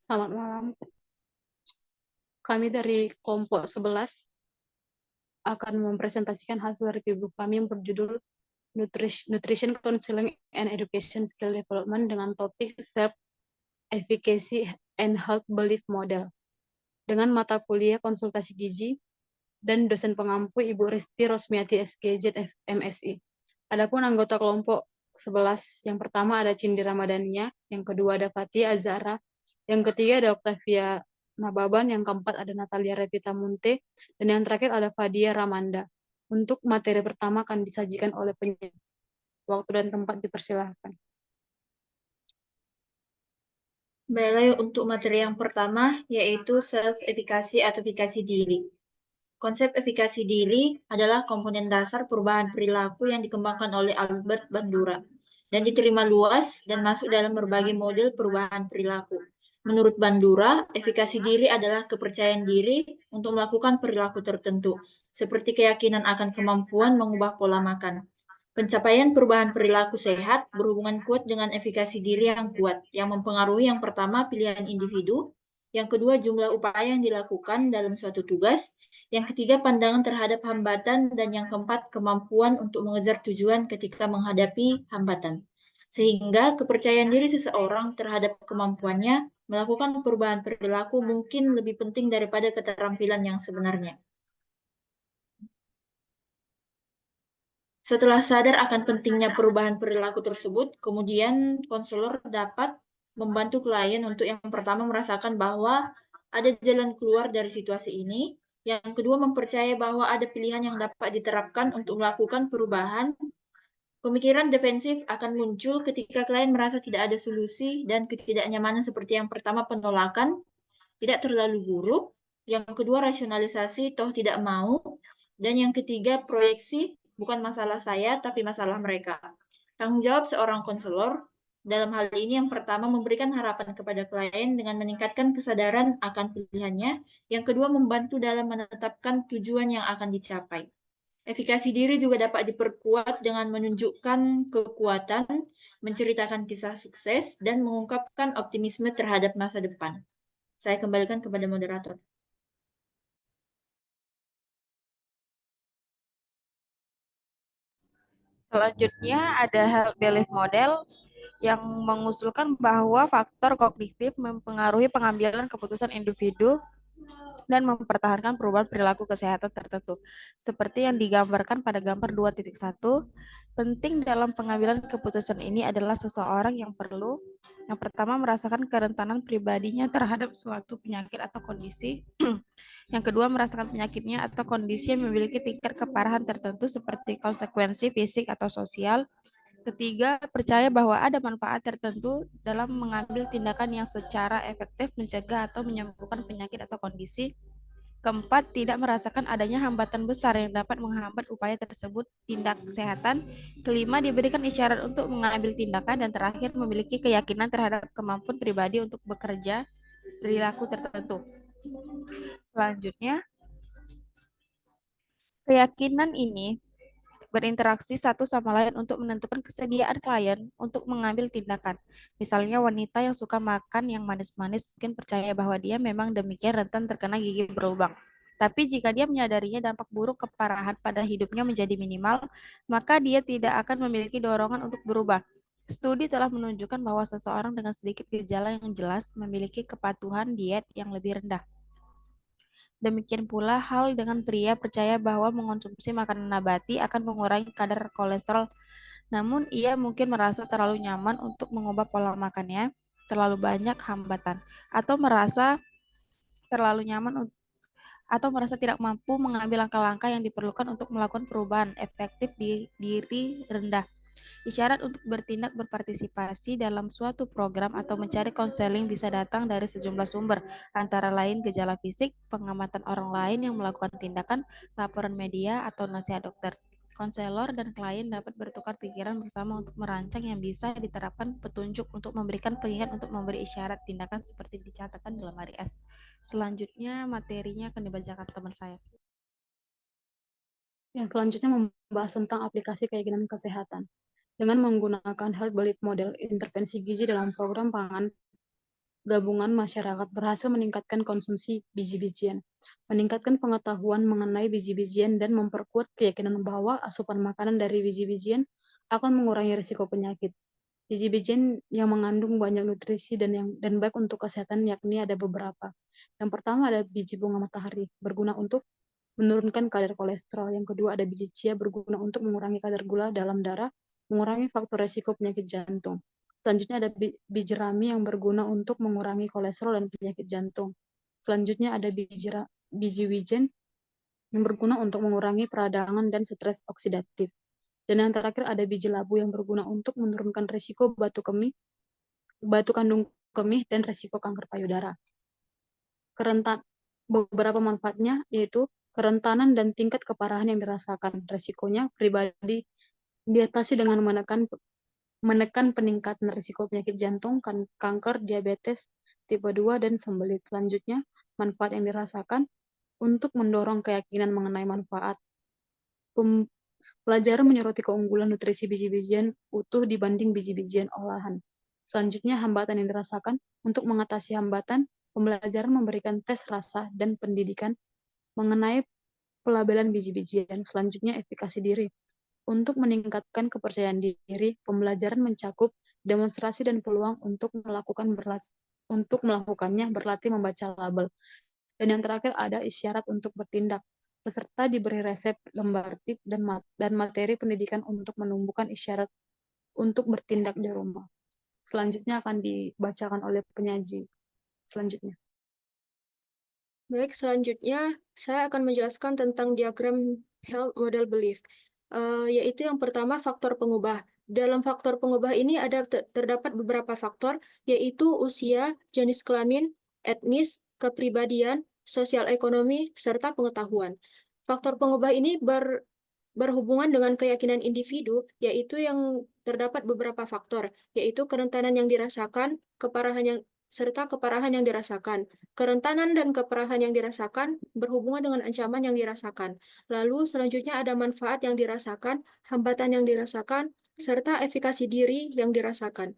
Selamat malam. Kami dari kelompok 11 akan mempresentasikan hasil review kami yang berjudul Nutrition Counseling and Education Skill Development dengan topik Self-Efficacy and Health Belief Model dengan mata kuliah konsultasi gizi dan dosen pengampu Ibu Risti Rosmiati SGJ MSI. Adapun anggota kelompok 11, yang pertama ada Cindi Ramadhania, yang kedua ada Fatia Azara, yang ketiga ada Octavia Nababan, yang keempat ada Natalia Revita Munte, dan yang terakhir ada Fadia Ramanda. Untuk materi pertama akan disajikan oleh penyanyi. Waktu dan tempat dipersilahkan. Baiklah, untuk materi yang pertama, yaitu self-efikasi atau efikasi diri. Konsep efikasi diri adalah komponen dasar perubahan perilaku yang dikembangkan oleh Albert Bandura dan diterima luas dan masuk dalam berbagai model perubahan perilaku. Menurut Bandura, efikasi diri adalah kepercayaan diri untuk melakukan perilaku tertentu, seperti keyakinan akan kemampuan mengubah pola makan. Pencapaian perubahan perilaku sehat berhubungan kuat dengan efikasi diri yang kuat, yang mempengaruhi yang pertama pilihan individu, yang kedua jumlah upaya yang dilakukan dalam suatu tugas, yang ketiga pandangan terhadap hambatan, dan yang keempat kemampuan untuk mengejar tujuan ketika menghadapi hambatan. Sehingga kepercayaan diri seseorang terhadap kemampuannya melakukan perubahan perilaku mungkin lebih penting daripada keterampilan yang sebenarnya. Setelah sadar akan pentingnya perubahan perilaku tersebut, kemudian konselor dapat membantu klien untuk yang pertama merasakan bahwa ada jalan keluar dari situasi ini, yang kedua mempercayai bahwa ada pilihan yang dapat diterapkan untuk melakukan perubahan. Pemikiran defensif akan muncul ketika klien merasa tidak ada solusi dan ketidaknyamanan seperti yang pertama penolakan, tidak terlalu buruk, yang kedua rasionalisasi toh tidak mau, dan yang ketiga proyeksi bukan masalah saya tapi masalah mereka. Tanggung jawab seorang konselor dalam hal ini yang pertama memberikan harapan kepada klien dengan meningkatkan kesadaran akan pilihannya, yang kedua membantu dalam menetapkan tujuan yang akan dicapai. Efikasi diri juga dapat diperkuat dengan menunjukkan kekuatan, menceritakan kisah sukses, dan mengungkapkan optimisme terhadap masa depan. Saya kembalikan kepada moderator. Selanjutnya ada health belief model yang mengusulkan bahwa faktor kognitif mempengaruhi pengambilan keputusan individu dan mempertahankan perubahan perilaku kesehatan tertentu. Seperti yang digambarkan pada gambar 2.1, penting dalam pengambilan keputusan ini adalah seseorang yang perlu yang pertama merasakan kerentanan pribadinya terhadap suatu penyakit atau kondisi. Yang kedua, merasakan penyakitnya atau kondisi yang memiliki tingkat keparahan tertentu seperti konsekuensi fisik atau sosial. Ketiga, percaya bahwa ada manfaat tertentu dalam mengambil tindakan yang secara efektif mencegah atau menyembuhkan penyakit atau kondisi. Keempat, tidak merasakan adanya hambatan besar yang dapat menghambat upaya tersebut tindak kesehatan. Kelima, diberikan isyarat untuk mengambil tindakan. Dan terakhir, memiliki keyakinan terhadap kemampuan pribadi untuk bekerja perilaku tertentu. Selanjutnya, keyakinan ini berinteraksi satu sama lain untuk menentukan kesediaan klien untuk mengambil tindakan. Misalnya wanita yang suka makan yang manis-manis mungkin percaya bahwa dia memang demikian rentan terkena gigi berlubang. Tapi jika dia menyadarinya dampak buruk keparahan pada hidupnya menjadi minimal, maka dia tidak akan memiliki dorongan untuk berubah. Studi telah menunjukkan bahwa seseorang dengan sedikit gejala yang jelas memiliki kepatuhan diet yang lebih rendah. Demikian pula hal dengan pria percaya bahwa mengonsumsi makanan nabati akan mengurangi kadar kolesterol. Namun ia mungkin merasa terlalu nyaman untuk mengubah pola makannya, terlalu banyak hambatan, atau merasa terlalu nyaman atau merasa tidak mampu mengambil langkah-langkah yang diperlukan untuk melakukan perubahan efektif di diri rendah. Isyarat untuk bertindak berpartisipasi dalam suatu program atau mencari konseling bisa datang dari sejumlah sumber, antara lain gejala fisik, pengamatan orang lain yang melakukan tindakan, laporan media, atau nasihat dokter. Konselor dan klien dapat bertukar pikiran bersama untuk merancang yang bisa diterapkan petunjuk untuk memberikan pengingat untuk memberi isyarat tindakan seperti dicatatkan dalam hari S. Selanjutnya materinya akan dibacakan teman saya. Yang selanjutnya membahas tentang aplikasi keyakinan kesehatan. Dengan menggunakan health belief model intervensi gizi dalam program pangan gabungan masyarakat berhasil meningkatkan konsumsi biji-bijian, meningkatkan pengetahuan mengenai biji-bijian, dan memperkuat keyakinan bahwa asupan makanan dari biji-bijian akan mengurangi risiko penyakit. Biji-bijian yang mengandung banyak nutrisi dan baik untuk kesehatan yakni ada beberapa. Yang pertama ada biji bunga matahari, berguna untuk menurunkan kadar kolesterol. Yang kedua ada biji chia, berguna untuk mengurangi kadar gula dalam darah, mengurangi faktor resiko penyakit jantung. Selanjutnya ada biji rami yang berguna untuk mengurangi kolesterol dan penyakit jantung. Selanjutnya ada biji wijen yang berguna untuk mengurangi peradangan dan stres oksidatif. Dan yang terakhir ada biji labu yang berguna untuk menurunkan risiko batu kandung kemih, dan risiko kanker payudara. Beberapa manfaatnya yaitu kerentanan dan tingkat keparahan yang dirasakan. Risikonya pribadi diatasi dengan menekan peningkatan risiko penyakit jantung, kanker, diabetes tipe 2, dan sembelit. Selanjutnya, manfaat yang dirasakan untuk mendorong keyakinan mengenai manfaat. Pelajaran menyoroti keunggulan nutrisi biji-bijian utuh dibanding biji-bijian olahan. Selanjutnya, hambatan yang dirasakan. Untuk mengatasi hambatan, pembelajaran memberikan tes rasa dan pendidikan mengenai pelabelan biji-bijian. Selanjutnya, efikasi diri. Untuk meningkatkan kepercayaan diri, pembelajaran mencakup demonstrasi dan peluang untuk melakukannya, berlatih membaca label. Dan yang terakhir ada isyarat untuk bertindak. Peserta diberi resep, lembar tip, dan materi pendidikan untuk menumbuhkan isyarat untuk bertindak di rumah. Selanjutnya akan dibacakan oleh penyaji. Selanjutnya. Baik, selanjutnya saya akan menjelaskan tentang diagram health model belief, yaitu yang pertama faktor pengubah. Dalam faktor pengubah ini terdapat beberapa faktor, yaitu usia, jenis kelamin, etnis, kepribadian, sosial ekonomi, serta pengetahuan. Faktor pengubah ini berhubungan dengan keyakinan individu, yaitu yang terdapat beberapa faktor, yaitu kerentanan yang dirasakan, serta keparahan yang dirasakan. Kerentanan dan keparahan yang dirasakan berhubungan dengan ancaman yang dirasakan. Lalu selanjutnya ada manfaat yang dirasakan, hambatan yang dirasakan, serta efikasi diri yang dirasakan.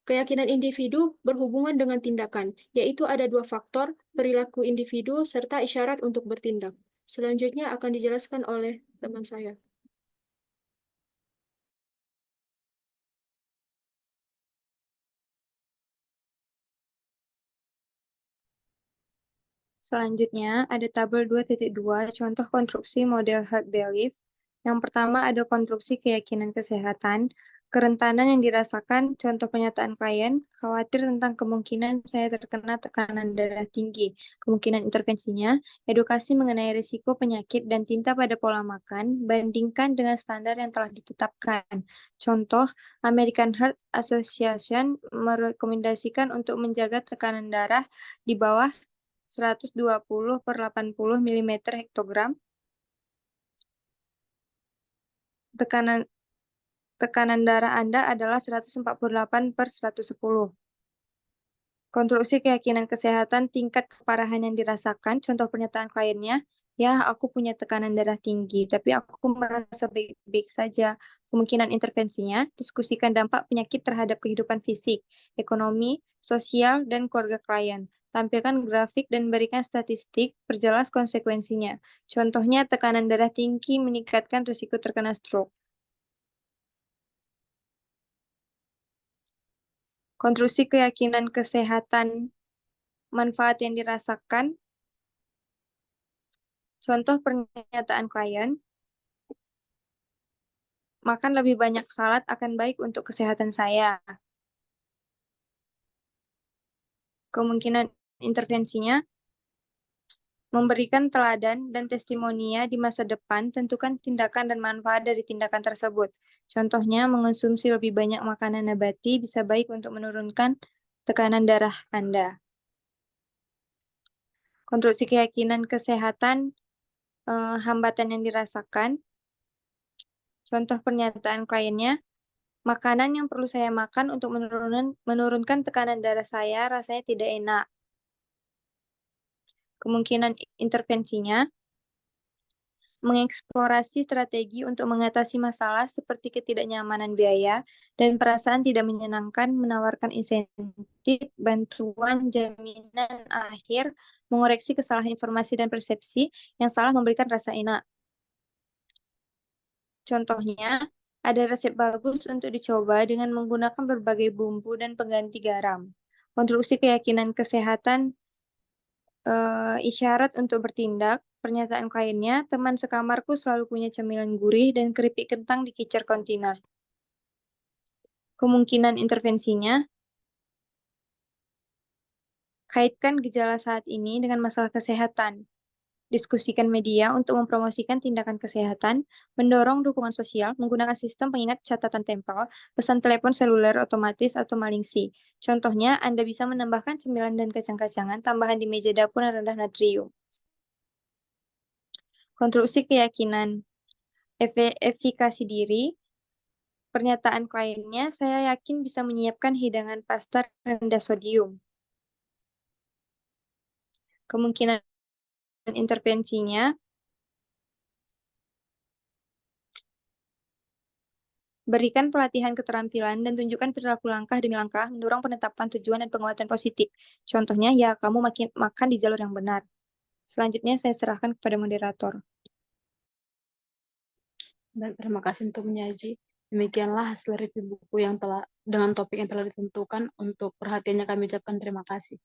Keyakinan individu berhubungan dengan tindakan, yaitu ada dua faktor, perilaku individu serta isyarat untuk bertindak. Selanjutnya akan dijelaskan oleh teman saya. Selanjutnya, ada tabel 2.2 contoh konstruksi model health belief. Yang pertama ada konstruksi keyakinan kesehatan, kerentanan yang dirasakan, contoh pernyataan klien, khawatir tentang kemungkinan saya terkena tekanan darah tinggi, kemungkinan intervensinya, edukasi mengenai risiko penyakit dan tinta pada pola makan, bandingkan dengan standar yang telah ditetapkan. Contoh, American Heart Association merekomendasikan untuk menjaga tekanan darah di bawah 120/80 mm hektogram. Tekanan darah Anda adalah 148/110. Konstruksi keyakinan kesehatan, tingkat keparahan yang dirasakan, contoh pernyataan kliennya, ya aku punya tekanan darah tinggi, tapi aku merasa baik-baik saja. Kemungkinan intervensinya, diskusikan dampak penyakit terhadap kehidupan fisik, ekonomi, sosial, dan keluarga klien. Tampilkan grafik dan berikan statistik, perjelas konsekuensinya. Contohnya, tekanan darah tinggi meningkatkan risiko terkena stroke. Konstruksi keyakinan kesehatan, manfaat yang dirasakan, contoh pernyataan klien, makan lebih banyak salad akan baik untuk kesehatan saya. Kemungkinan intervensinya, memberikan teladan dan testimonia di masa depan, tentukan tindakan dan manfaat dari tindakan tersebut. Contohnya, mengonsumsi lebih banyak makanan nabati bisa baik untuk menurunkan tekanan darah Anda. Konstruksi keyakinan kesehatan, hambatan yang dirasakan, contoh pernyataan kliennya, makanan yang perlu saya makan untuk menurunkan tekanan darah saya rasanya tidak enak. Kemungkinan intervensinya, mengeksplorasi strategi untuk mengatasi masalah seperti ketidaknyamanan biaya dan perasaan tidak menyenangkan, menawarkan insentif, bantuan, jaminan akhir, mengoreksi kesalahan informasi dan persepsi yang salah memberikan rasa enak. Contohnya, ada resep bagus untuk dicoba dengan menggunakan berbagai bumbu dan pengganti garam. Konstruksi keyakinan kesehatan, isyarat untuk bertindak, pernyataan kliennya, teman sekamarku selalu punya cemilan gurih dan keripik kentang di kitchen kontainer. Kemungkinan intervensinya, kaitkan gejala saat ini dengan masalah kesehatan. Diskusikan media untuk mempromosikan tindakan kesehatan, mendorong dukungan sosial, menggunakan sistem pengingat catatan tempel, pesan telepon seluler otomatis atau malingsi. Contohnya, Anda bisa menambahkan cemilan dan kacang-kacangan tambahan di meja dapur yang rendah natrium. Konstruksi keyakinan efikasi diri, pernyataan kliennya, saya yakin bisa menyiapkan hidangan pasta rendah sodium. Kemungkinan intervensinya, berikan pelatihan keterampilan dan tunjukkan perilaku langkah demi langkah, mendorong penetapan tujuan dan penguatan positif. Contohnya, ya kamu makan di jalur yang benar. Selanjutnya saya serahkan kepada moderator. Dan terima kasih untuk menyaji. Demikianlah hasil review buku yang telah dengan topik yang telah ditentukan. Untuk perhatiannya kami ucapkan terima kasih.